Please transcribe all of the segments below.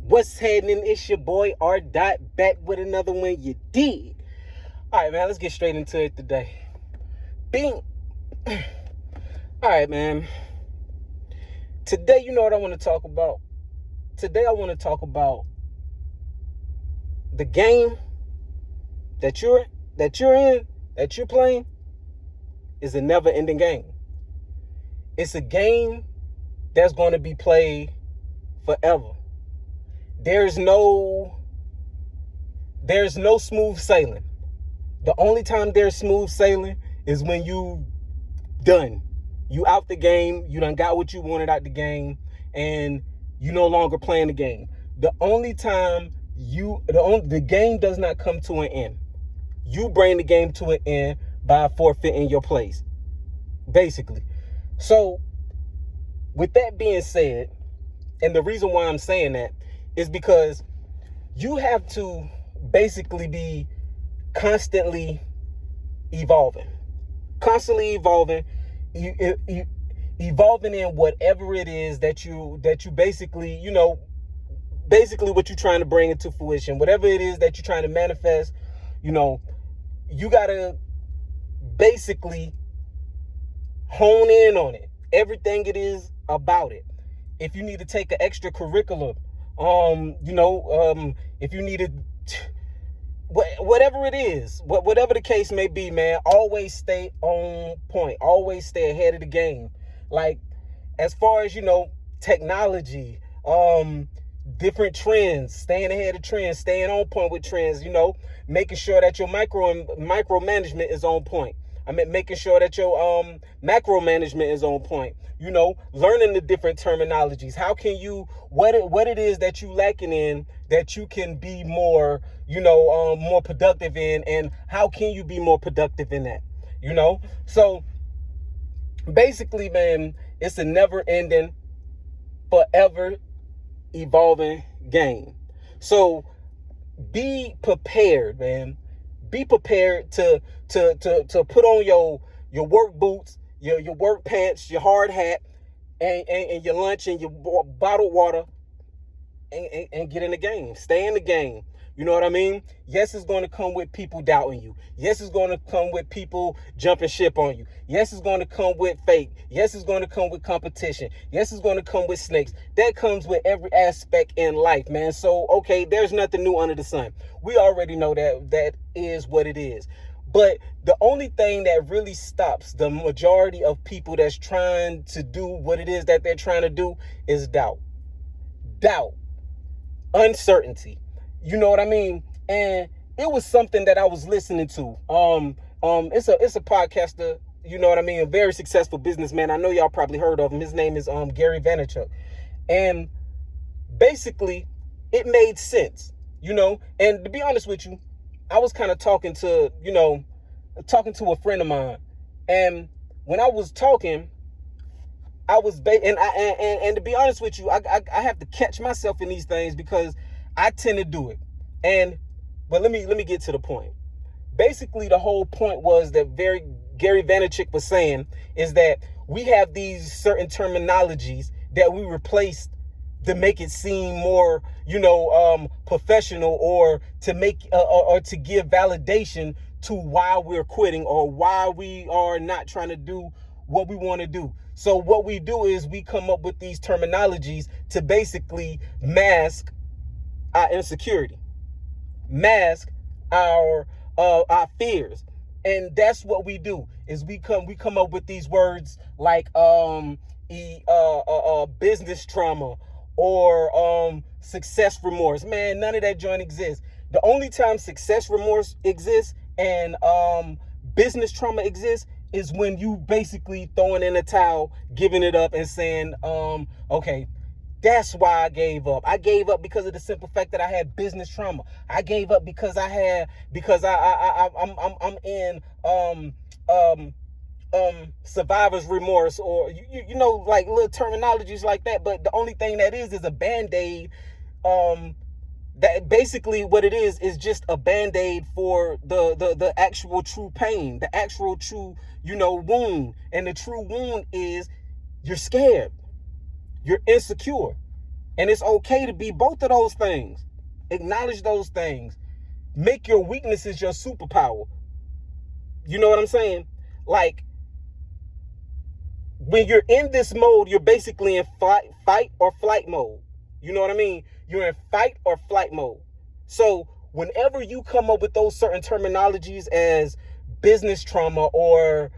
What's happening? It's your boy R. Dot back with another one. You did. All right, man. Let's get straight into it today. Bing. All right, man. Today, you know what I want to talk about. Today, I want to talk about the game that you're playing is a never-ending game. It's a game that's going to be played forever. There's no smooth sailing. The only time there's smooth sailing is when you done. You out the game, you done got what you wanted out the game, and you no longer playing the game. The only time the game does not come to an end. You bring the game to an end by forfeiting your place, basically. So, with that being said, and the reason why I'm saying that is because you have to basically be constantly evolving, evolving in whatever it is that you basically, basically what you're trying to bring into fruition, whatever it is that you're trying to manifest. You gotta basically hone in on it, everything it is about it. If you need to take an extracurricular, if you need to, whatever it is, whatever the case may be, man, always stay on point, always stay ahead of the game. Like, as far as, technology, different trends, staying ahead of trends, staying on point with trends, making sure that your micro management is on point. I mean, making sure that your macro management is on point. Learning the different terminologies. How can you, what it is that you lacking in that you can be more, more productive in, and how can you be more productive in that? So basically, man, it's a never ending, forever evolving game. So be prepared, man. Be prepared to put on your work boots, your work pants, your hard hat, and your lunch and your bottled water, and get in the game. Stay in the game. You know what I mean? Yes, it's going to come with people doubting you. Yes, it's going to come with people jumping ship on you. Yes, it's going to come with fake. Yes, it's going to come with competition. Yes, it's going to come with snakes. That comes with every aspect in life, man. So, okay, there's nothing new under the sun. We already know that is what it is. But the only thing that really stops the majority of people that's trying to do what it is that they're trying to do is doubt. Doubt. Uncertainty. You know what I mean? And it was something that I was listening to. It's a podcaster, you know what I mean, a very successful businessman. I know y'all probably heard of him. His name is Gary Vaynerchuk. And basically, it made sense, And to be honest with you, I was kind of talking to a friend of mine. And when I was talking, I was and to be honest with you, I have to catch myself in these things because I tend to do it. But let me get to the point. Basically, the whole point was that Gary Vaynerchuk was saying is that we have these certain terminologies that we replaced to make it seem more, professional, or to make or to give validation to why we're quitting or why we are not trying to do what we want to do. So what we do is we come up with these terminologies to basically mask our insecurity, mask our fears. And that's what we do is we come up with these words like business trauma or success remorse. Man, none of that joint exists. The only time success remorse exists and business trauma exists is when you basically throwing in a towel, giving it up, and saying, okay, that's why I gave up. I gave up because of the simple fact that I had business trauma. I gave up because I'm in survivor's remorse, or like little terminologies like that. But the only thing that is a band-aid. That basically what it is just a band-aid for the actual true pain, the actual true wound. And the true wound is you're scared, you're insecure, And it's okay to be both of those things. Acknowledge those things. Make your weaknesses your superpower. You know what I'm saying? Like, when you're in this mode, you're basically in fight or flight mode. You know what I mean? You're in fight or flight mode. So whenever you come up with those certain terminologies as business trauma or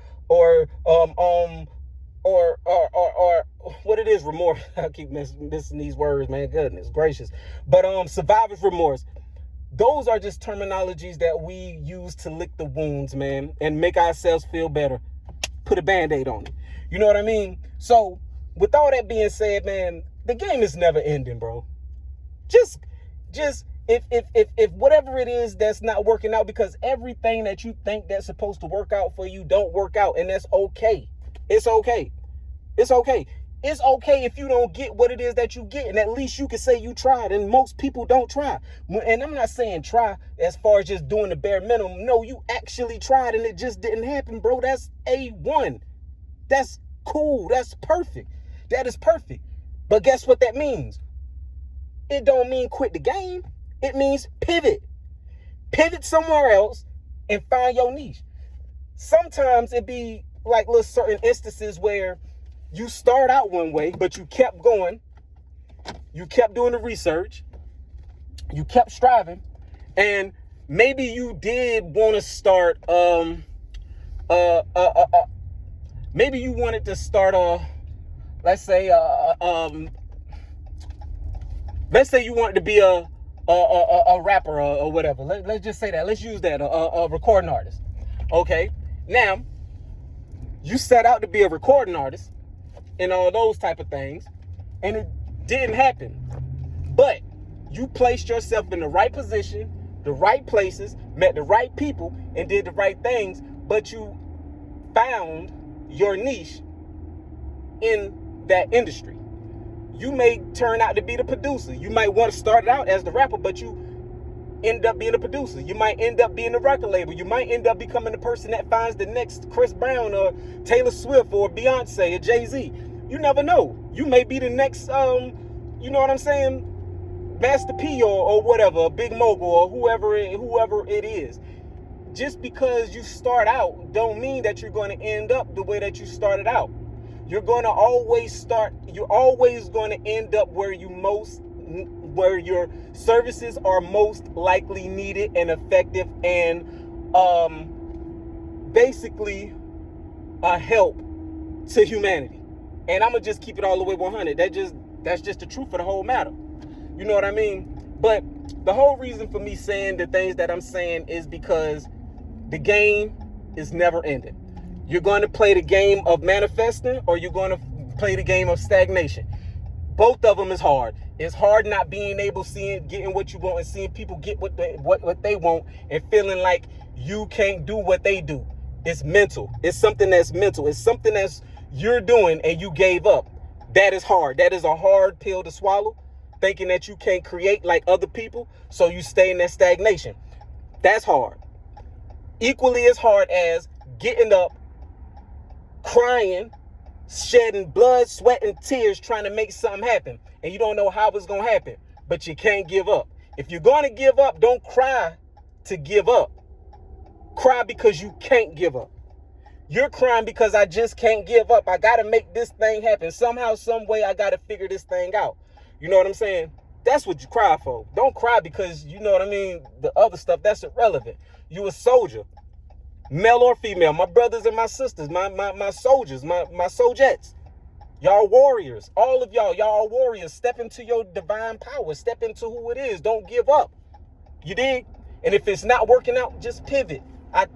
what it is, remorse. I keep missing these words, man. Goodness gracious. But survivor's remorse. Those are just terminologies that we use to lick the wounds, man, and make ourselves feel better. Put a Band-Aid on it. You know what I mean? So with all that being said, man, the game is never ending, bro. Just if whatever it is that's not working out, because everything that you think that's supposed to work out for you don't work out, and that's okay. It's okay. It's okay. It's okay if you don't get what it is that you get, and at least you can say you tried, and most people don't try. And I'm not saying try as far as just doing the bare minimum. No, you actually tried and it just didn't happen, bro. That's A1. That's cool. That's perfect. That is perfect. But guess what that means? It don't mean quit the game. It means pivot. Pivot somewhere else and find your niche. Sometimes it be like little certain instances where you start out one way, but you kept going. You kept doing the research. You kept striving. And maybe you did want to start, maybe you wanted to start let's say you wanted to be a rapper or whatever. Let's just say that. Let's use that, a recording artist. Okay. Now, you set out to be a recording artist and all those type of things, and it didn't happen. But you placed yourself in the right position, the right places, met the right people, and did the right things, but you found your niche in that industry. You may turn out to be the producer. You might want to start out as the rapper, but you end up being a producer. You might end up being a record label. You might end up becoming the person that finds the next Chris Brown or Taylor Swift or Beyonce or Jay-Z. You never know. You may be the next, you know what I'm saying, Master P or whatever, Big Mogul or whoever it is. Just because you start out don't mean that you're going to end up the way that you started out. You're always going to end up where your services are most likely needed and effective, and basically a help to humanity. And I'm gonna just keep it all the way 100. That's just the truth of the whole matter. You know what I mean? But the whole reason for me saying the things that I'm saying is because the game is never ending. You're going to play the game of manifesting, or you're going to play the game of stagnation. Both of them is hard. It's hard not being able, getting what you want and seeing people get what they want and feeling like you can't do what they do. It's mental. It's something that's mental. It's something that's you're doing and you gave up. That is hard. That is a hard pill to swallow, thinking that you can't create like other people, so you stay in that stagnation. That's hard. Equally as hard as getting up, crying, shedding blood, sweat, and tears trying to make something happen, and you don't know how it's going to happen, but you can't give up. If you're going to give up, don't cry to give up. Cry because you can't give up. You're crying because I just can't give up. I got to make this thing happen. Somehow, some way, I got to figure this thing out. You know what I'm saying? That's what you cry for. Don't cry because, you know what I mean, the other stuff, that's irrelevant. You a soldier, male or female, my brothers and my sisters, my soldiers, my soldiettes. Y'all warriors. All of y'all warriors. Step into your divine power. Step into who it is. Don't give up. You dig? And if it's not working out, just pivot.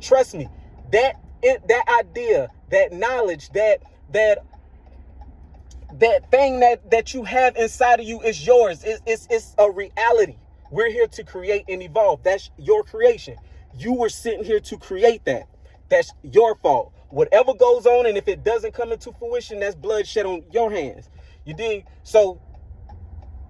Trust me, that idea, that knowledge, that thing that you have inside of you is yours. It's a reality. We're here to create and evolve. That's your creation. You were sitting here to create that. That's your fault. Whatever goes on, and if it doesn't come into fruition, that's bloodshed on your hands. You dig? So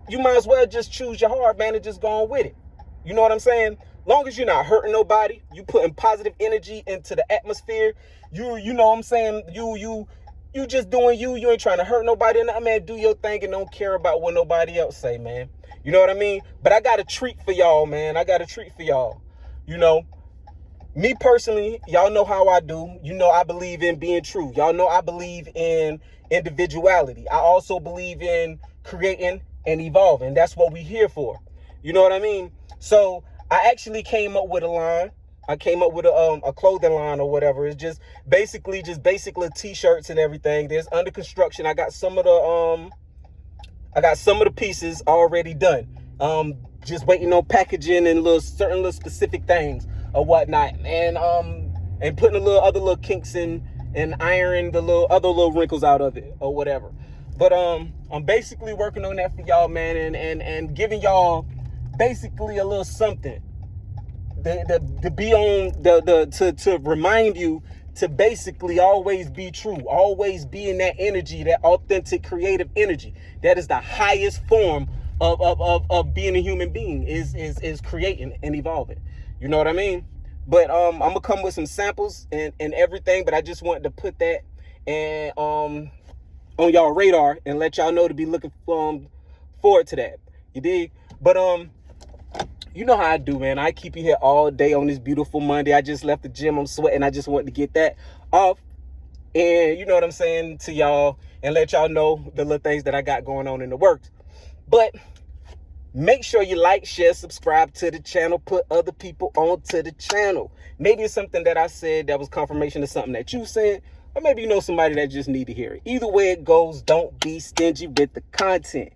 you might as well just choose your heart, man, and just go on with it. You know what I'm saying? Long as you're not hurting nobody, you putting positive energy into the atmosphere. You know what I'm saying? You You just doing you. You ain't trying to hurt nobody. And man, do your thing and don't care about what nobody else say, man. You know what I mean? But I got a treat for y'all, man. I got a treat for y'all. You know, me personally, y'all know how I do. You know I believe in being true. Y'all know I believe in individuality. I also believe in creating and evolving. That's what we here for. You know what I mean? So I actually came up with a line. I came up with a clothing line or whatever. It's just basically t-shirts and everything. There's under construction. I got some of the pieces already done. Just waiting on packaging and certain specific things or whatnot, and putting other little kinks in and ironing the other little wrinkles out of it or whatever. But I'm basically working on that for y'all, man, and giving y'all basically a little something to be on to remind you to basically always be true, always be in that energy, that authentic creative energy. That is the highest form of being a human being, is creating and evolving. You know what I mean? But I'm gonna come with some samples and everything, but I just wanted to put that and on y'all radar and let y'all know to be looking forward to that. You dig? But you know how I do, man. I keep you here all day on this beautiful Monday. I just left the gym. I'm sweating. I just wanted to get that off. And you know what I'm saying to y'all and let y'all know the little things that I got going on in the works. But make sure you like, share, subscribe to the channel. Put other people onto the channel. Maybe it's something that I said that was confirmation of something that you said. Or maybe you know somebody that just need to hear it. Either way it goes, don't be stingy with the content.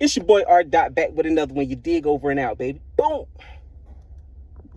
It's your boy R. Dot back with another one. You dig? Over and out, baby. Boom.